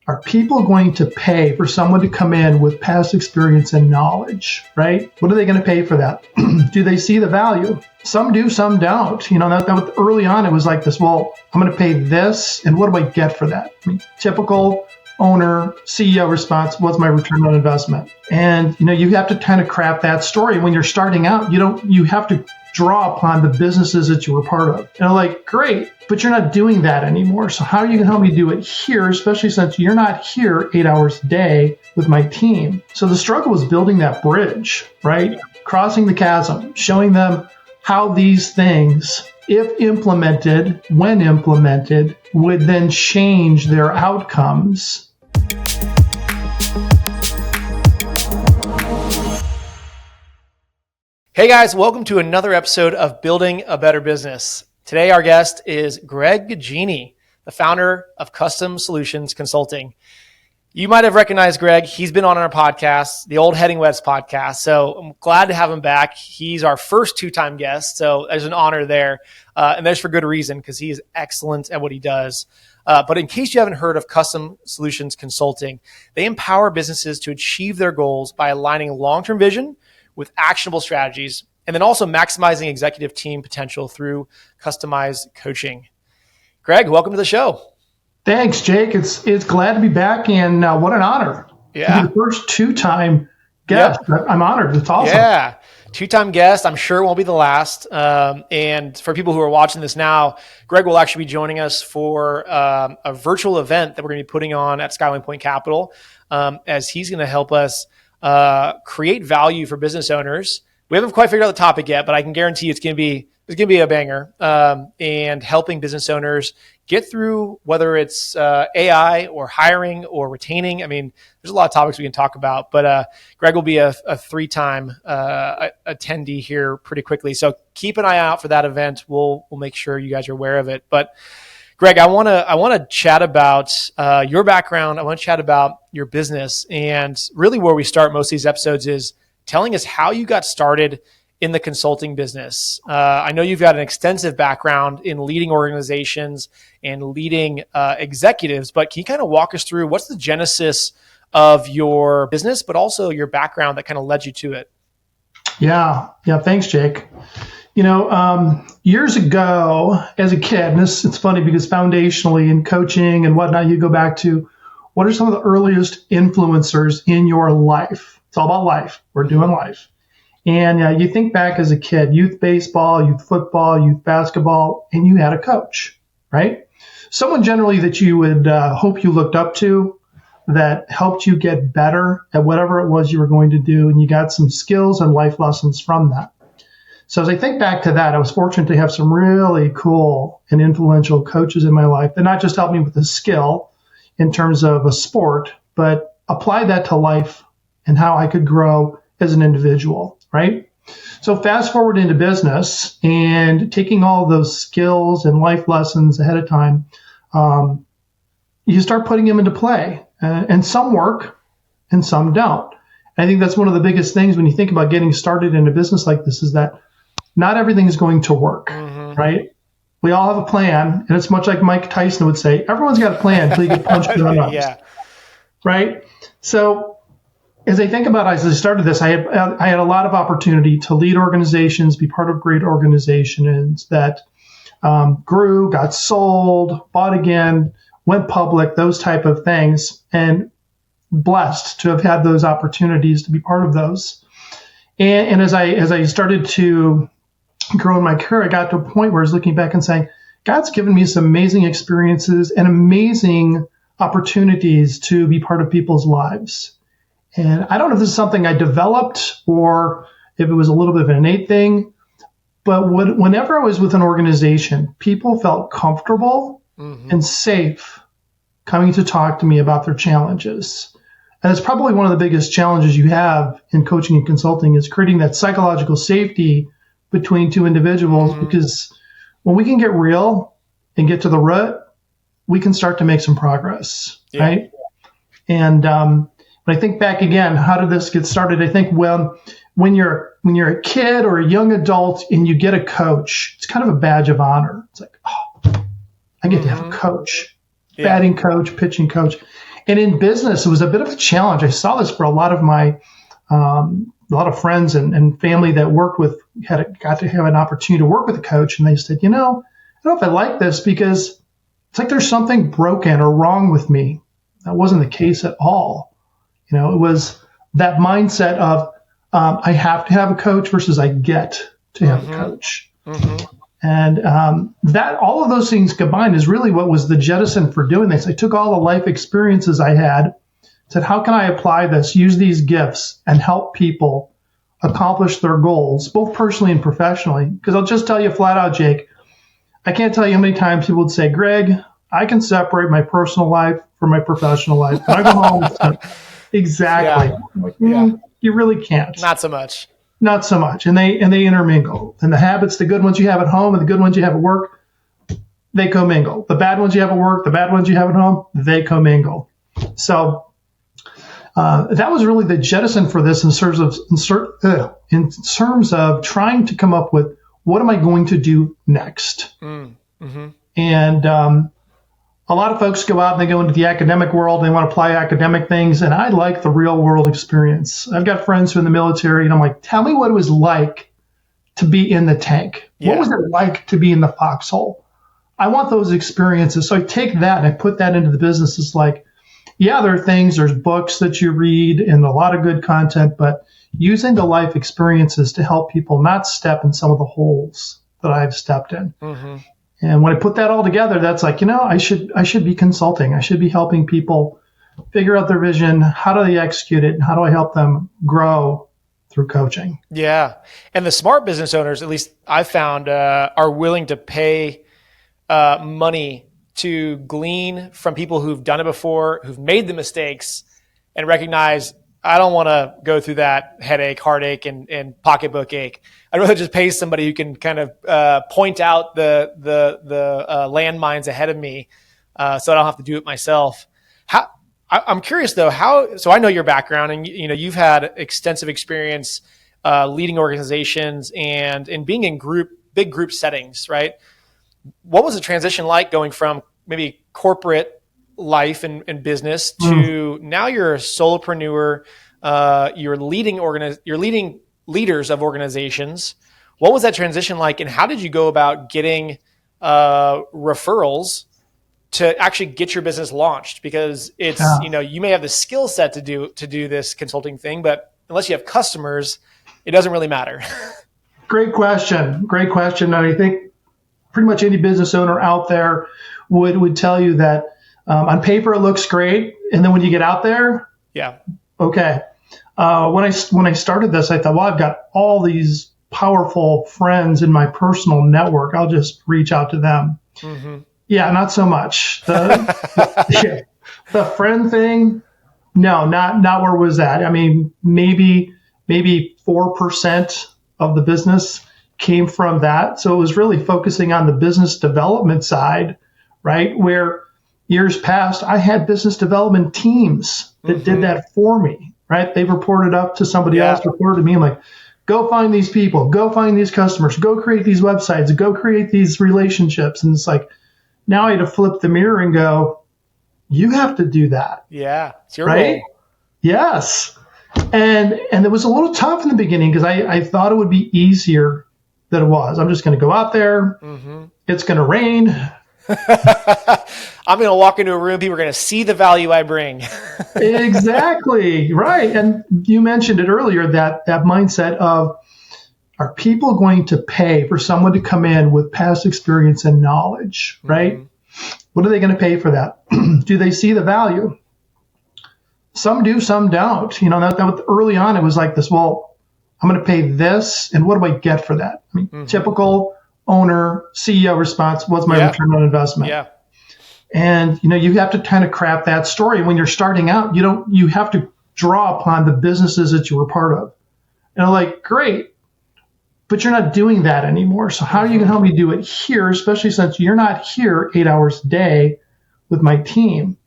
are people going to pay for someone to come in with past experience and knowledge, right? What are they going to pay for that? Do they see the value? Some do, some don't. You know, that early on, it was like this, well, I'm going to pay this, and what do I get for that? I mean, typical owner, CEO response, what's my return on investment? And, you know, you have to kind of craft that story. When you're starting out, you have to draw upon the businesses that you were part of. And I'm like, great, but you're not doing that anymore. So how are you going to help me do it here, especially since you're not here 8 hours a day with my team? So the struggle was building that bridge, right? Crossing the chasm, showing them how these things, if implemented, when implemented, would then change their outcomes. Hey guys, welcome to another episode of Building a Better Business. Today our guest is Greg Gaggini, the founder of Custom Solutions Consulting. You might have recognized Greg. He's been on our podcast, the old Heading West podcast. So I'm glad to have him back. He's our first two-time guest, so there's an honor there. And there's for good reason, because he is excellent at what he does. But in case you haven't heard of Custom Solutions Consulting, they empower businesses to achieve their goals by aligning long-term vision with actionable strategies, and then also maximizing executive team potential through customized coaching. Greg, welcome to the show. Thanks, Jake. It's glad to be back, and what an honor. Yeah. To be the first two-time guest. Yep. I'm honored. It's awesome. Yeah. Two-time guest. I'm sure it won't be the last. And for people who are watching this now, Greg will actually be joining us for a virtual event that we're going to be putting on at Skyline Point Capital, as he's going to help us create value for business owners. We haven't quite figured out the topic yet, but I can guarantee it's going to be a banger, and helping business owners get through, whether it's AI or hiring or retaining. I mean, there's a lot of topics we can talk about, but Greg will be a three-time attendee here pretty quickly. So keep an eye out for that event. We'll make sure you guys are aware of it. But Greg, I want to chat about your background. I want to chat about your business, and really where we start most of these episodes is telling us how you got started in the consulting business. I know you've got an extensive background in leading organizations and leading executives, but can you kind of walk us through what's the genesis of your business, but also your background that kind of led you to it? Yeah. Thanks, Jake. You know, years ago as a kid, and it's funny because foundationally in coaching and whatnot, you go back to what are some of the earliest influencers in your life? It's all about life. We're doing life. And you think back as a kid, youth baseball, youth football, youth basketball, and you had a coach, right? Someone generally that you would hope you looked up to, that helped you get better at whatever it was you were going to do, and you got some skills and life lessons from that. So as I think back to that, I was fortunate to have some really cool and influential coaches in my life that not just helped me with the skill in terms of a sport, but apply that to life and how I could grow as an individual, right? So fast forward into business and taking all those skills and life lessons ahead of time, you start putting them into play. And some work and some don't. I think that's one of the biggest things when you think about getting started in a business like this is that not everything is going to work, right? We all have a plan, and it's much like Mike Tyson would say, everyone's got a plan until you get punched in the nose, right? So as I think about as I started this, I had a lot of opportunity to lead organizations, be part of great organizations that grew, got sold, bought again, went public, those type of things, and blessed to have had those opportunities to be part of those. And as I started to grow in my career, I got to a point where I was looking back and saying, God's given me some amazing experiences and amazing opportunities to be part of people's lives. And I don't know if this is something I developed or if it was a little bit of an innate thing, but whenever I was with an organization, people felt comfortable and safe coming to talk to me about their challenges. And it's probably one of the biggest challenges you have in coaching and consulting is creating that psychological safety between two individuals, because when we can get real and get to the root, we can start to make some progress, right? And when I think back again, how did this get started? I think, well, when you're a kid or a young adult and you get a coach, it's kind of a badge of honor. It's like, oh, I get to have a coach, batting coach, pitching coach. And in business, it was a bit of a challenge. I saw this for a lot of my, a lot of friends and family that worked with, got to have an opportunity to work with a coach. And they said, I don't know if I like this because it's like there's something broken or wrong with me. That wasn't the case at all. It was that mindset of I have to have a coach versus I get to have a coach. And that all of those things combined is really what was the jettison for doing this. I took all the life experiences I had, said, how can I apply this, use these gifts, and help people accomplish their goals, both personally and professionally? Because I'll just tell you flat out, Jake, I can't tell you how many times people would say, Greg, I can separate my personal life from my professional life. When I go home, exactly. Yeah. I'm like, you really can't. Not so much. Not so much. And they intermingle. And the habits, the good ones you have at home and the good ones you have at work, they commingle. The bad ones you have at work, the bad ones you have at home, they commingle. So that was really the jettison for this in terms of trying to come up with what am I going to do next? And a lot of folks go out and they go into the academic world and they want to apply academic things. And I like the real world experience. I've got friends who are in the military and I'm like, tell me what it was like to be in the tank. Yeah. What was it like to be in the foxhole? I want those experiences. So I take that and I put that into the business. It's like, yeah, there are things, there's books that you read and a lot of good content, but using the life experiences to help people not step in some of the holes that I've stepped in. And when I put that all together, that's like, I should be consulting. I should be helping people figure out their vision. How do they execute it? And how do I help them grow through coaching? Yeah. And the smart business owners, at least I've found, are willing to pay money to glean from people who've done it before, who've made the mistakes, and recognize, I don't want to go through that headache, heartache, and pocketbook ache. I'd rather just pay somebody who can kind of point out the landmines ahead of me, so I don't have to do it myself. I'm curious though, so I know your background, and you've had extensive experience leading organizations and being in big group settings, right? What was the transition like going from maybe corporate life and business to now you're a solopreneur, you're leading leaders of organizations? What was that transition like, and how did you go about getting referrals to actually get your business launched? Because it's you may have the skill set to do this consulting thing, but unless you have customers, it doesn't really matter. Great question. And I think pretty much any business owner out there would tell you that on paper it looks great, and then when you get out there, okay. When I started this, I thought, well, I've got all these powerful friends in my personal network. I'll just reach out to them. Yeah, not so much. The friend thing, no, not where it was at. I mean, maybe 4% of the business came from that. So it was really focusing on the business development side, right? Where years past, I had business development teams that did that for me, right? They reported up to somebody else, reported to me. I'm like, go find these people, go find these customers, go create these websites, go create these relationships. And it's like, now I had to flip the mirror and go, you have to do that. Yeah. It's your role. Yes. And it was a little tough in the beginning because I thought it would be easier than it was. I'm just going to go out there. It's going to rain. I'm going to walk into a room. People are going to see the value I bring. Exactly. Right. And you mentioned it earlier, that mindset of, are people going to pay for someone to come in with past experience and knowledge, right? What are they going to pay for that? Do they see the value? Some do, some don't. That early on, it was like this, well, I'm going to pay this, and what do I get for that? I mean, typical owner, CEO response, what's my return on investment? Yeah. And, you have to kind of craft that story. When you're starting out, you have to draw upon the businesses that you were part of. And I'm like, great, but you're not doing that anymore. So how are you going to help me do it here, especially since you're not here 8 hours a day with my team?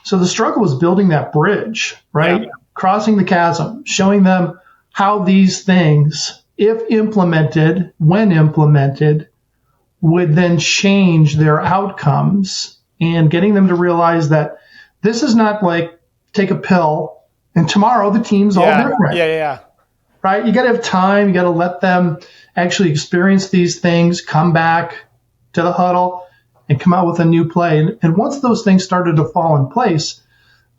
So the struggle was building that bridge, right? Yeah. Crossing the chasm, showing them how these things, if implemented, when implemented, would then change their outcomes, and getting them to realize that This is not like take a pill and tomorrow the team's all different. Yeah. Right? You got to have time. You got to let them actually experience these things, come back to the huddle, and come out with a new play. And once those things started to fall in place,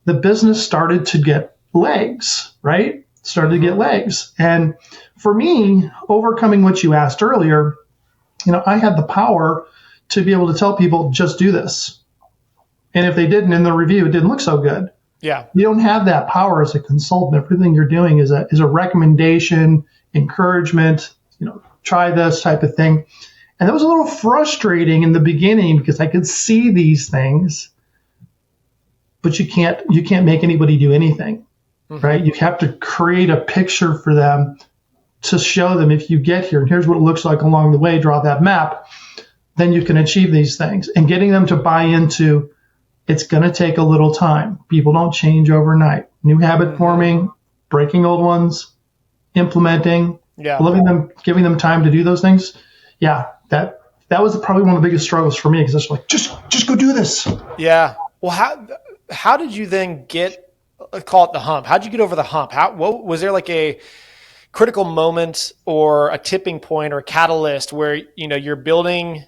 the business started to get legs, right? Started to get legs. And for me, overcoming what you asked earlier, I had the power to be able to tell people, just do this. And if they didn't in the review, it didn't look so good. Yeah. You don't have that power as a consultant. Everything you're doing is a recommendation, encouragement, try this type of thing. And that was a little frustrating in the beginning because I could see these things, but you can't make anybody do anything, right? You have to create a picture for them to show them, if you get here, and here's what it looks like along the way, draw that map, then you can achieve these things. And getting them to buy into, it's going to take a little time. People don't change overnight. New habit forming, breaking old ones, implementing, giving them time to do those things. Yeah, that was probably one of the biggest struggles for me because it's like, just go do this. Yeah. Well, how did you then call it the hump? How did you get over the hump? What was there like a critical moment or a tipping point or a catalyst where you're building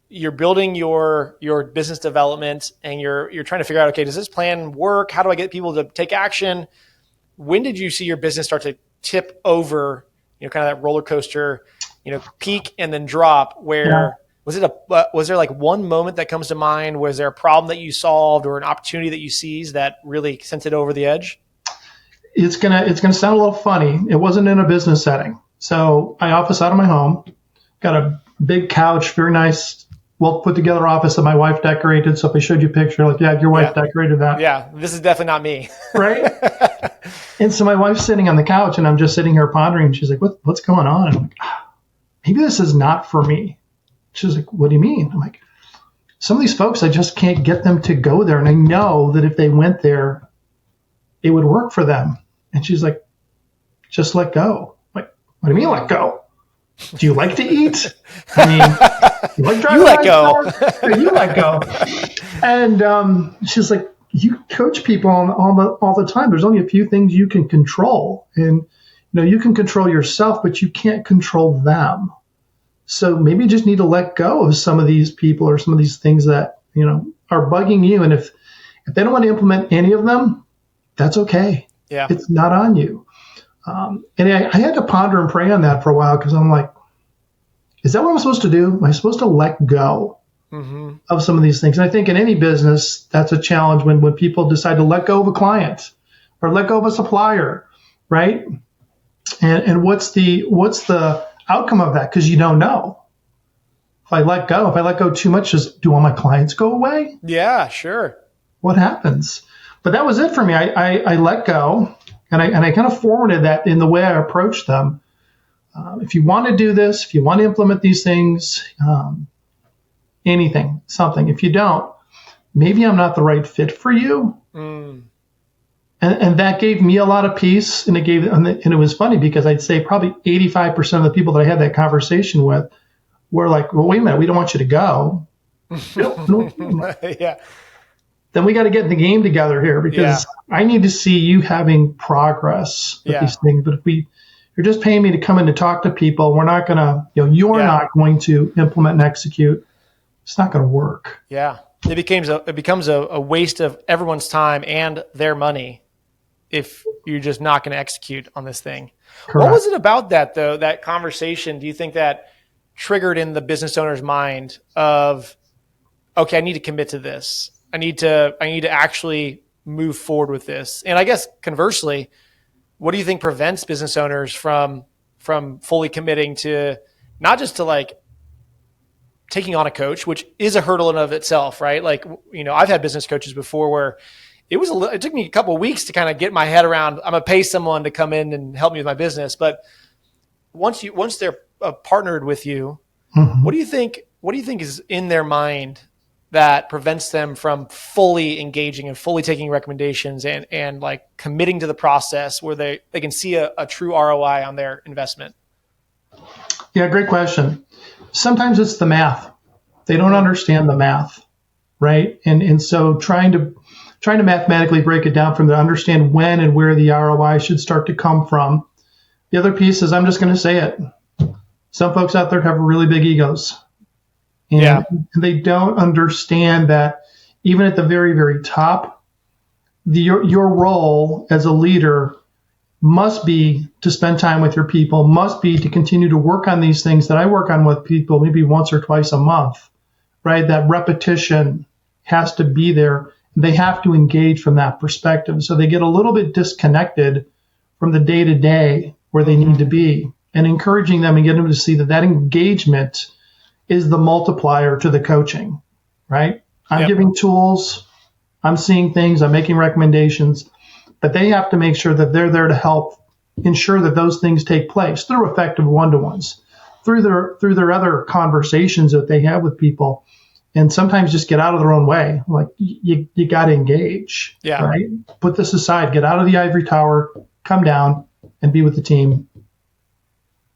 your business development and you're trying to figure out, okay, does this plan work? How do I get people to take action? When did you see your business start to tip over, kind of that roller coaster, peak and then drop? Where was there like one moment that comes to mind? Was there a problem that you solved or an opportunity that you seized that really sent it over the edge? It's gonna sound a little funny. It wasn't in a business setting. So I office out of my home, got a big couch, very nice, well put together office that my wife decorated. So if I showed you a picture, like, your wife decorated that. Yeah, this is definitely not me. Right? And so my wife's sitting on the couch and I'm just sitting here pondering. And she's like, what's going on? And I'm like, maybe this is not for me. She's like, what do you mean? I'm like, some of these folks, I just can't get them to go there. And I know that if they went there, it would work for them. And she's like, just let go. I'm like, what do you mean let go? Do you like to eat? I mean, you like driving? You let go. You let go. And she's like, you coach people all the time. There's only a few things you can control. And, you can control yourself, but you can't control them. So maybe you just need to let go of some of these people or some of these things that, are bugging you. And if they don't want to implement any of them, that's okay. Yeah. It's not on you. And I had to ponder and pray on that for a while because I'm like, is that what I'm supposed to do? Am I supposed to let go of some of these things? And I think in any business, that's a challenge when people decide to let go of a client or let go of a supplier, right? And what's the outcome of that? Because you don't know. If I let go too much, do all my clients go away? Yeah, sure. What happens? But that was it for me. I let go, and I kind of forwarded that in the way I approached them. If you want to do this, if you want to implement these things, something. If you don't, maybe I'm not the right fit for you. And that gave me a lot of peace. And it was funny because I'd say probably 85% of the people that I had that conversation with were like, well, wait a minute, we don't want you to go. Yeah. Then we got to get in the game together here because I need to see you having progress with these things. But if you're just paying me to come in to talk to people, we're not going to, not going to implement and execute. It's not going to work. Yeah. It becomes a waste of everyone's time and their money if you're just not going to execute on this thing. Correct. What was it about that, though, that conversation, do you think that triggered in the business owner's mind of, okay, I need to commit to this. I need to actually move forward with this. And I guess conversely, what do you think prevents business owners from fully committing to not just to like taking on a coach, which is a hurdle in of itself, right? Like, I've had business coaches before where it took me a couple of weeks to kind of get my head around, I'm going to pay someone to come in and help me with my business. But once they're partnered with you, what do you think is in their mind that prevents them from fully engaging and fully taking recommendations and like committing to the process where they can see a true ROI on their investment? Yeah, great question. Sometimes it's the math. They don't understand the math, right? And so trying to trying to mathematically break it down from to understand when and where the ROI should start to come from. The other piece is, I'm just going to say it. Some folks out there have really big egos. And they don't understand that even at the very, very top, your role as a leader must be to spend time with your people, must be to continue to work on these things that I work on with people maybe once or twice a month, right? That repetition has to be there. They have to engage from that perspective. So they get a little bit disconnected from the day-to-day where they need to be, and encouraging them and getting them to see that engagement is the multiplier to the coaching, right? I'm giving tools, I'm seeing things, I'm making recommendations, but they have to make sure that they're there to help ensure that those things take place through effective one-to-ones, through their other conversations that they have with people, and sometimes just get out of their own way. Like, you got to engage, right? Put this aside, get out of the ivory tower, come down and be with the team.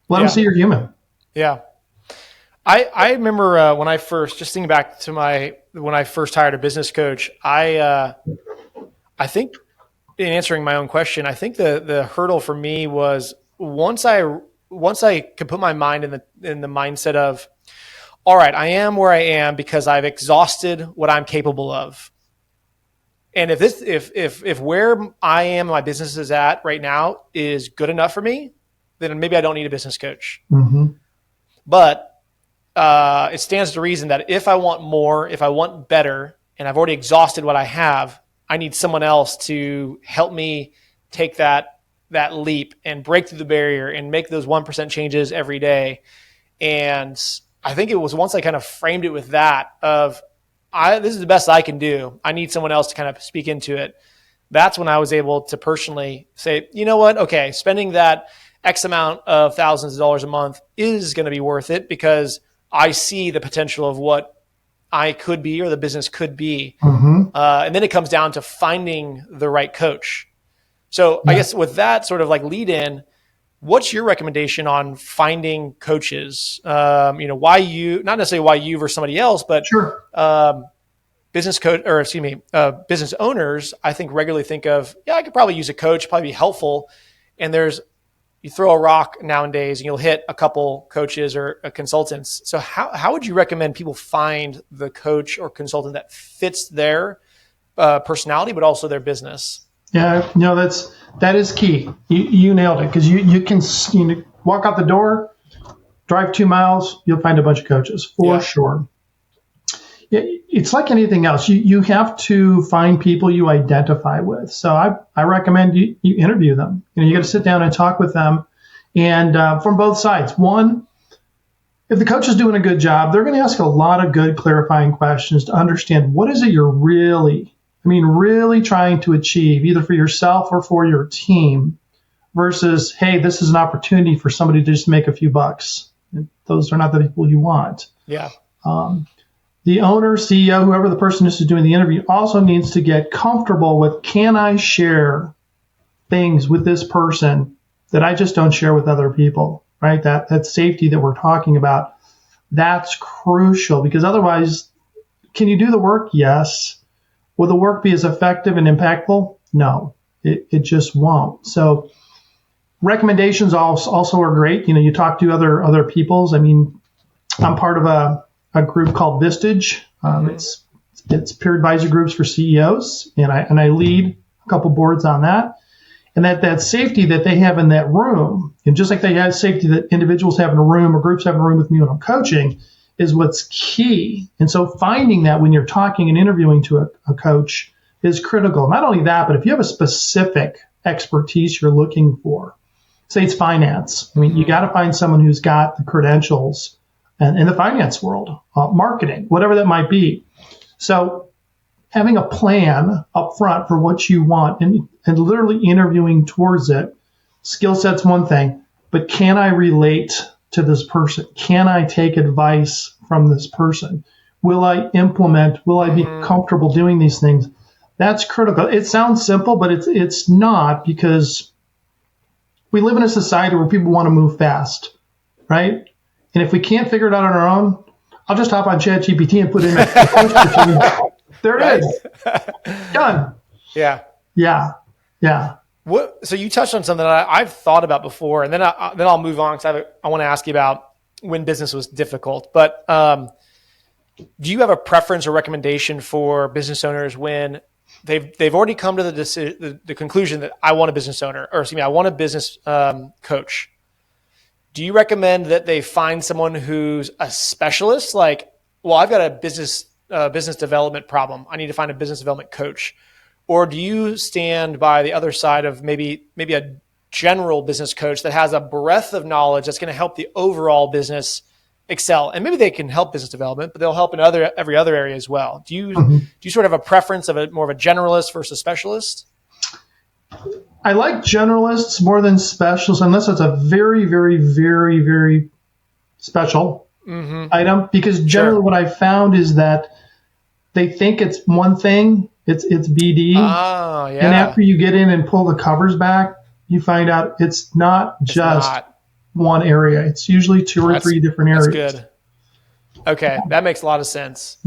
Let them see you're human. Yeah. I remember when I first, just thinking back to when I first hired a business coach, I think, in answering my own question, I think the hurdle for me was once I could put my mind in the mindset of, all right, I am where I am because I've exhausted what I'm capable of. And if where I am, my business is at right now is good enough for me, then maybe I don't need a business coach. Mm-hmm. But it stands to reason that if I want more, if I want better, and I've already exhausted what I have, I need someone else to help me take that leap and break through the barrier and make those 1% changes every day. And I think it was once I kind of framed it with that of, this is the best I can do, I need someone else to kind of speak into it. That's when I was able to personally say, you know what? Okay, spending that X amount of thousands of dollars a month is going to be worth it because I see the potential of what I could be or the business could be. Mm-hmm. And then it comes down to finding the right coach. So I guess with that sort of like lead in, what's your recommendation on finding coaches? Why you, not necessarily why you versus somebody else, but business owners, I think regularly think of, I could probably use a coach, probably be helpful. And you throw a rock nowadays and you'll hit a couple coaches or consultants. So how would you recommend people find the coach or consultant that fits their personality, but also their business? Yeah, that is key. You nailed it, because you can walk out the door, drive 2 miles, you'll find a bunch of coaches for sure. It's like anything else. You have to find people you identify with. So I recommend you interview them. You got to sit down and talk with them, and from both sides. One, if the coach is doing a good job, they're going to ask a lot of good clarifying questions to understand what is it you're really trying to achieve, either for yourself or for your team, versus, hey, this is an opportunity for somebody to just make a few bucks. Those are not the people you want. Yeah. The owner, CEO, whoever the person is who's doing the interview, also needs to get comfortable with, can I share things with this person that I just don't share with other people, right? That safety that we're talking about, that's crucial, because otherwise, can you do the work? Yes. Will the work be as effective and impactful? No, it just won't. So recommendations also are great. You talk to other people's. I'm part of a group called Vistage. It's peer advisor groups for CEOs, and I lead a couple boards on that. And that safety that they have in that room, and just like they have safety that individuals have in a room or groups have in a room with me when I'm coaching, is what's key. And so finding that when you're talking and interviewing to a coach is critical. Not only that, but if you have a specific expertise you're looking for, say it's finance. You got to find someone who's got the credentials and in the finance world, marketing, whatever that might be. So having a plan up front for what you want and literally interviewing towards it. Skill set's one thing, but can I relate to this person? Can I take advice from this person? Will I implement? Will I be comfortable doing these things? That's critical. It sounds simple, but it's not, because we live in a society where people want to move fast, right? And if we can't figure it out on our own, I'll just hop on ChatGPT and put in a coach. There it is. Done. Yeah. Yeah. Yeah. So you touched on something that I've thought about before, and then I'll move on because I want to ask you about when business was difficult. But do you have a preference or recommendation for business owners when they've already come to the conclusion that I want a business owner, or excuse me, I want a business coach? Do you recommend that they find someone who's a specialist? Like, well, I've got a business development problem. I need to find a business development coach. Or do you stand by the other side of maybe a general business coach that has a breadth of knowledge that's going to help the overall business excel? And maybe they can help business development, but they'll help in every other area as well. Do you sort of have a preference of more of a generalist versus specialist? I like generalists more than specialists, unless it's a very, very, very, very special item. Because generally what I found is that they think it's one thing. It's BD. Oh, yeah. And after you get in and pull the covers back, you find out it's not one area. It's usually two or three different areas. That's good. Okay, that makes a lot of sense.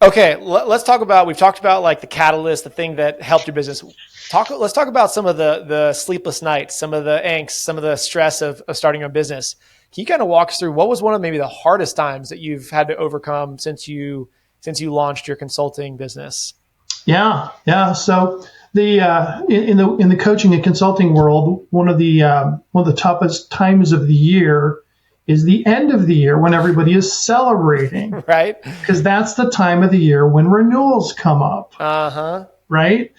Okay, let's talk about, we've talked about like the catalyst, the thing that helped your business. Let's talk about some of the sleepless nights, some of the angst, some of the stress of starting a business. Can you kind of walk us through what was one of maybe the hardest times that you've had to overcome since you launched your consulting business? Yeah. So in the coaching and consulting world, one of the toughest times of the year is the end of the year when everybody is celebrating, right? Because that's the time of the year when renewals come up, right?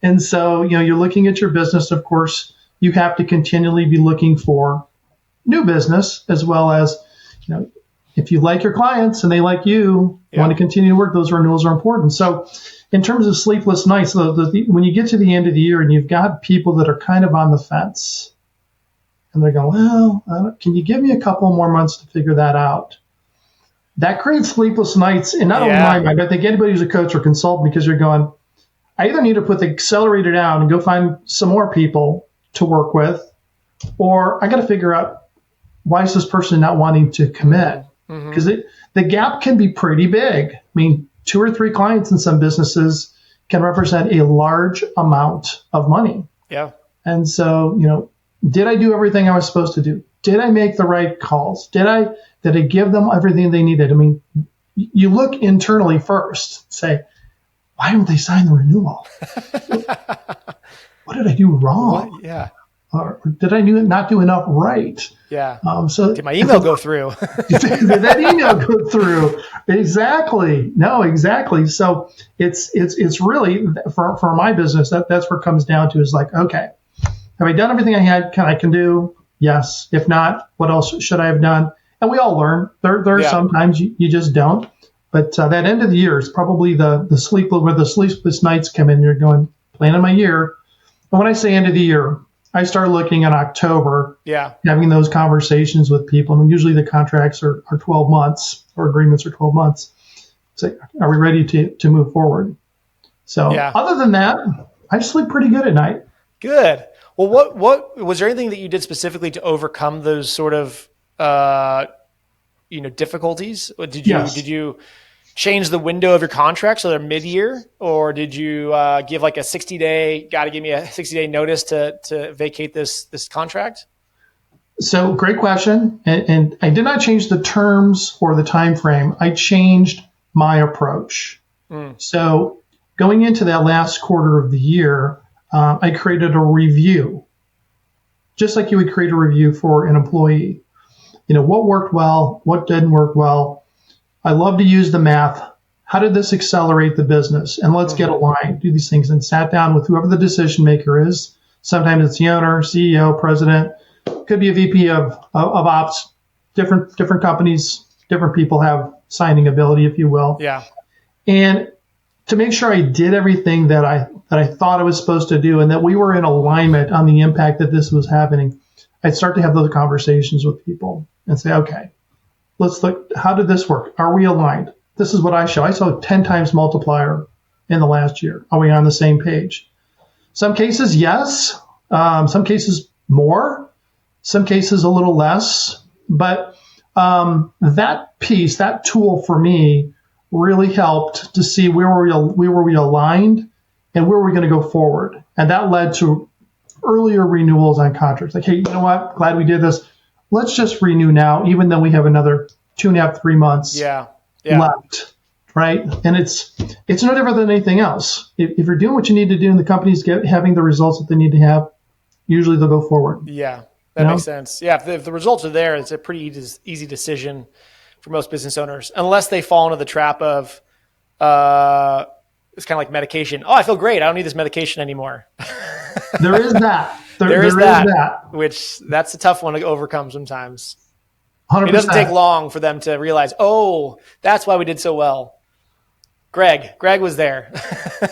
And so you're looking at your business. Of course, you have to continually be looking for new business, as well as if you like your clients and they like you, want to continue to work. Those renewals are important. So in terms of sleepless nights, when you get to the end of the year and you've got people that are kind of on the fence and they're going, well, can you give me a couple more months to figure that out? That creates sleepless nights. And not only mine, I think anybody who's a coach or consultant, because you're going, I either need to put the accelerator down and go find some more people to work with, or I got to figure out why is this person not wanting to commit? Because the gap can be pretty big. I mean, 2 or 3 clients in some businesses can represent a large amount of money. Yeah. And so, did I do everything I was supposed to do? Did I make the right calls? Did I give them everything they needed? I mean, you look internally first, say, why didn't they sign the renewal? What did I do wrong? What? Yeah. Or did I not do enough right? Yeah. So did my email go through? Did that email go through? Exactly. No, exactly. So it's really for my business, that's where it comes down to, is like, okay, have I done everything I can do? Yes. If not, what else should I have done? And we all learn. There are sometimes you just don't. But that end of the year is probably the sleepless nights come in. You're going, planning my year. And when I say end of the year, I start looking in October, having those conversations with people. And usually the contracts are 12 months, or agreements are 12 months. So are we ready to move forward? So other than that, I sleep pretty good at night. Good. Well, what was there anything that you did specifically to overcome those sort of difficulties? Did you change the window of your contract so they're mid-year, or did you give like a 60-day, got to give me a 60-day notice to vacate this contract? So great question. And I did not change the terms or the time frame. I changed my approach. So going into that last quarter of the year, I created a review, just like you would create a review for an employee. What worked well, what didn't work well. I love to use the math. How did this accelerate the business? And let's get aligned, do these things, and sat down with whoever the decision maker is. Sometimes it's the owner, CEO, president, could be a VP of ops. Different companies, different people have signing ability, if you will. Yeah. And to make sure I did everything that I thought I was supposed to do, and that we were in alignment on the impact that this was happening, I'd start to have those conversations with people and say, okay, let's look, how did this work? Are we aligned? This is what I show. I saw 10 times multiplier in the last year. Are we on the same page? Some cases, yes. Some cases more. Some cases a little less. But that piece, that tool for me, really helped to see where were we aligned and where we're going to go forward. And that led to earlier renewals on contracts. Like, hey, you know what? Glad we did this. Let's just renew now, even though we have another 2.5, 3 months left, right? And it's no different than anything else. If you're doing what you need to do and the company's having the results that they need to have, usually they'll go forward. Yeah, that makes sense. Yeah, if the results are there, it's a pretty easy decision for most business owners, unless they fall into the trap of it's kind of like medication. Oh, I feel great. I don't need this medication anymore. There is that. There is that. Which that's a tough one to overcome sometimes. 100%. It doesn't take long for them to realize, oh, that's why we did so well. Greg was there.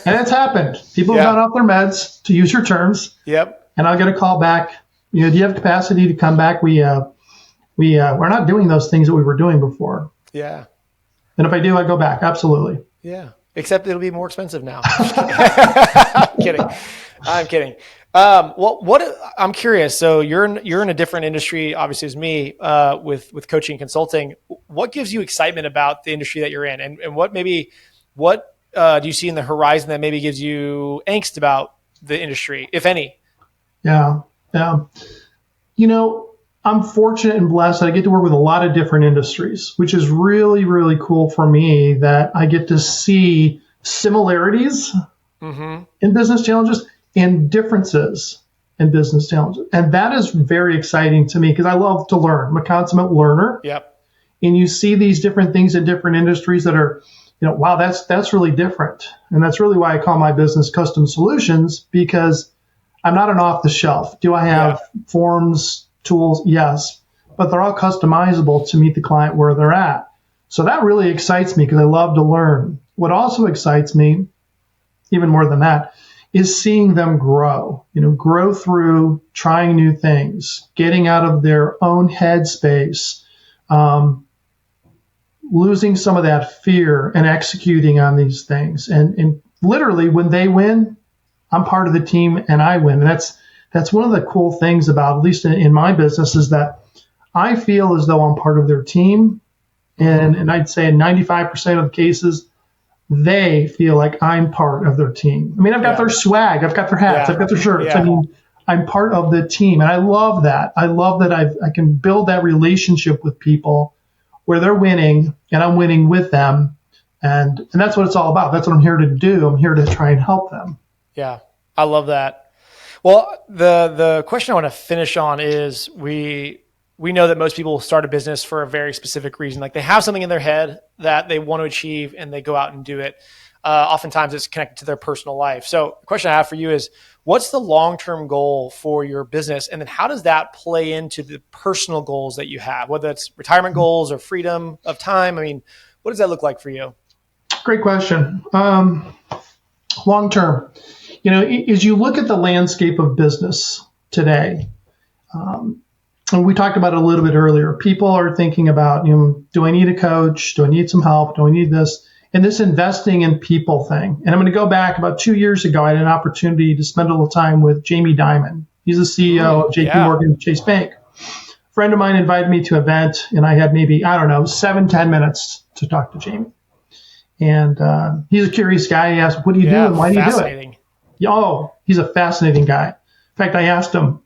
And it's happened. People have gone off their meds, to use your terms. Yep. And I'll get a call back. Do you have capacity to come back? We're not doing those things that we were doing before. Yeah. And if I do, I go back. Absolutely. Yeah. Except it'll be more expensive now. I'm kidding. I'm curious. So you're in a different industry, obviously, as me, with coaching and consulting. What gives you excitement about the industry that you're in, and what do you see in the horizon that maybe gives you angst about the industry, if any? Yeah. I'm fortunate and blessed that I get to work with a lot of different industries, which is really, really cool for me, that I get to see similarities in business challenges and differences in business challenges. And that is very exciting to me because I love to learn. I'm a consummate learner. Yep. And you see these different things in different industries that are, wow, that's really different. And that's really why I call my business Custom Solutions, because I'm not an off the shelf. Do I have forms, tools? Yes. But they're all customizable to meet the client where they're at. So that really excites me because I love to learn. What also excites me, even more than that, is seeing them grow through trying new things, getting out of their own headspace, losing some of that fear and executing on these things. And literally when they win, I'm part of the team and I win. And that's one of the cool things about, at least in my business, is that I feel as though I'm part of their team. And I'd say in 95% of the cases, they feel like I'm part of their team. I mean, I've got their swag, I've got their hats, I've got their shirts. Yeah. I mean, I'm part of the team. And I love that. I love that I can build that relationship with people where they're winning and I'm winning with them. And that's what it's all about. That's what I'm here to do. I'm here to try and help them. Yeah, I love that. Well, the question I want to finish on is we know that most people start a business for a very specific reason. Like they have something in their head that they want to achieve and they go out and do it. Oftentimes it's connected to their personal life. So the question I have for you is, what's the long-term goal for your business? And then how does that play into the personal goals that you have, whether it's retirement goals or freedom of time? I mean, what does that look like for you? Great question. Long-term, as you look at the landscape of business today, and we talked about it a little bit earlier, people are thinking about, do I need a coach? Do I need some help? Do I need this? And this investing in people thing. And I'm going to go back about 2 years ago. I had an opportunity to spend a little time with Jamie Dimon. He's the CEO of JP Morgan Chase Bank. A friend of mine invited me to an event, and I had maybe, 7-10 minutes to talk to Jamie. And he's a curious guy. He asked, what do you do and why do you do it? Oh, he's a fascinating guy. In fact, I asked him,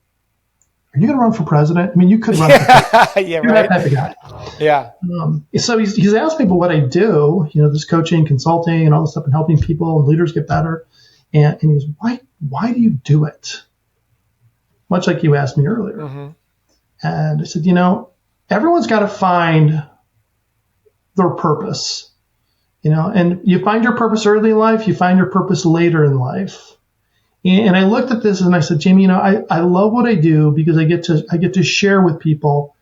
are you going to run for president? I mean, you could run for president. Yeah, You're that type of guy. Yeah. So he's asked people what I do, this coaching, consulting, and all this stuff, and helping people and leaders get better. And he goes, why do you do it? Much like you asked me earlier. Mm-hmm. And I said, everyone's got to find their purpose. And you find your purpose early in life, you find your purpose later in life. And I looked at this and I said, Jamie, I love what I do because I get to share with people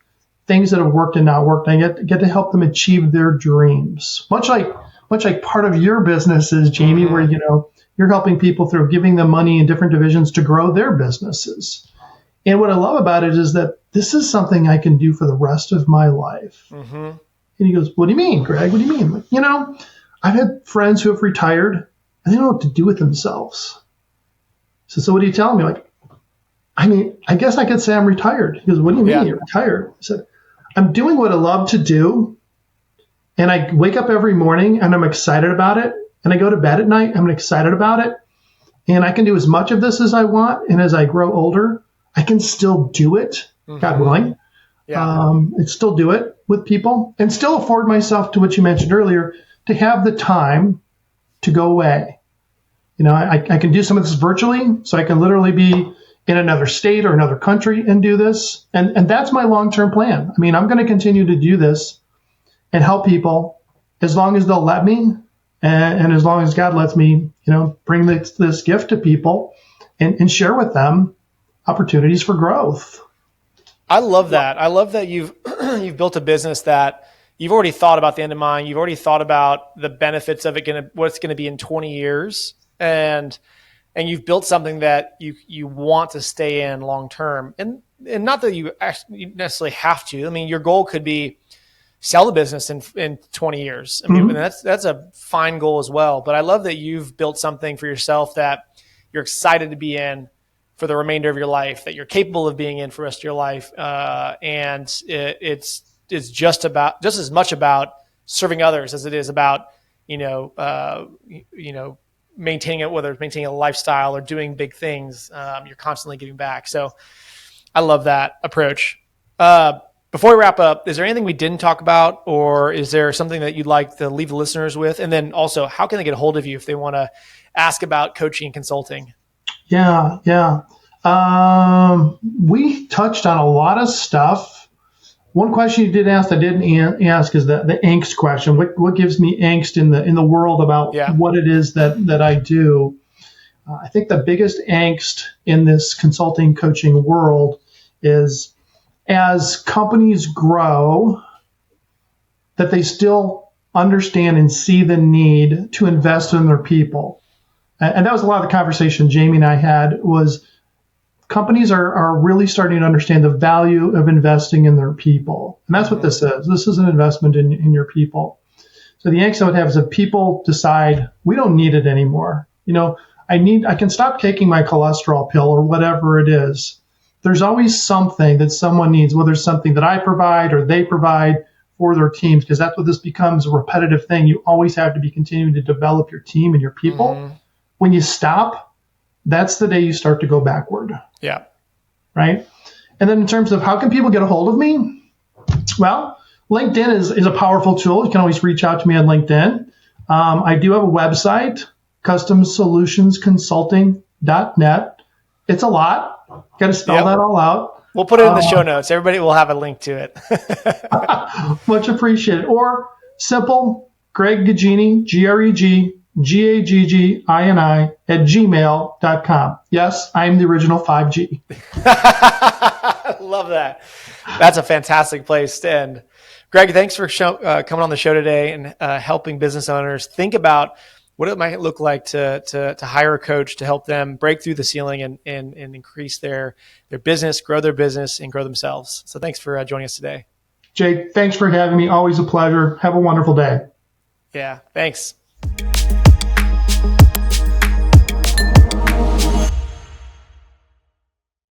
things that have worked and not worked. And I get to help them achieve their dreams. Much like part of your business is, Jamie, where you're helping people through giving them money in different divisions to grow their businesses. And what I love about it is that this is something I can do for the rest of my life. Mm-hmm. And he goes, what do you mean, Greg? What do you mean? I've had friends who have retired and they don't know what to do with themselves. So what are you telling me? I guess I could say I'm retired. He goes, what do you mean you're retired? I said, I'm doing what I love to do. And I wake up every morning and I'm excited about it. And I go to bed at night, I'm excited about it. and I can do as much of this as I want. And as I grow older, I can still do it, God willing. Yeah. And still do it with people and still afford myself, to what you mentioned earlier, to have the time to go away. I can do some of this virtually, so I can literally be in another state or another country and do this. And that's my long-term plan. I mean, I'm going to continue to do this and help people as long as they'll let me, and as long as God lets me, bring this gift to people and share with them opportunities for growth. I love that. I love that you've built a business that you've already thought about the end in mind. You've already thought about the benefits of it, what it's going to be in 20 years. And you've built something that you want to stay in long term. And not that you actually necessarily have to. I mean, your goal could be sell the business in 20 years. I mean, that's a fine goal as well. But I love that you've built something for yourself that you're excited to be in for the remainder of your life, that you're capable of being in for the rest of your life. And it's just as much about serving others as it is about, maintaining it, whether it's maintaining a lifestyle or doing big things. You're constantly giving back. So I love that approach. Before we wrap up, is there anything we didn't talk about, or is there something that you'd like to leave the listeners with? And then also, how can they get a hold of you if they want to ask about coaching and consulting? Yeah. We touched on a lot of stuff. One question you did ask I didn't ask is the angst question. What gives me angst in the world about what it is that I do? I think the biggest angst in this consulting coaching world is, as companies grow, that they still understand and see the need to invest in their people. And that was a lot of the conversation Jamie and I had, was companies are really starting to understand the value of investing in their people. And that's what this is. This is an investment in your people. So the angst I would have is if people decide we don't need it anymore. I can stop taking my cholesterol pill or whatever it is. There's always something that someone needs, whether it's something that I provide or they provide for their teams, because that's what this becomes, a repetitive thing. You always have to be continuing to develop your team and your people. When you stop, that's the day you start to go backward. Yeah. Right. And then in terms of how can people get a hold of me? Well, LinkedIn is a powerful tool. You can always reach out to me on LinkedIn. I do have a website, customsolutionsconsulting.net. It's a lot. Got to spell that all out. We'll put it in the show notes. Everybody will have a link to it. Much appreciated. Or simple, Greg Gaggini, GREGGAGGINI @gmail.com. Yes, I'm the original 5G. Love that. That's a fantastic place to end. Greg, thanks for coming on the show today and helping business owners think about what it might look like to hire a coach to help them break through the ceiling and increase their business, grow their business, and grow themselves. So thanks for joining us today. Jake, thanks for having me. Always a pleasure. Have a wonderful day. Yeah, thanks.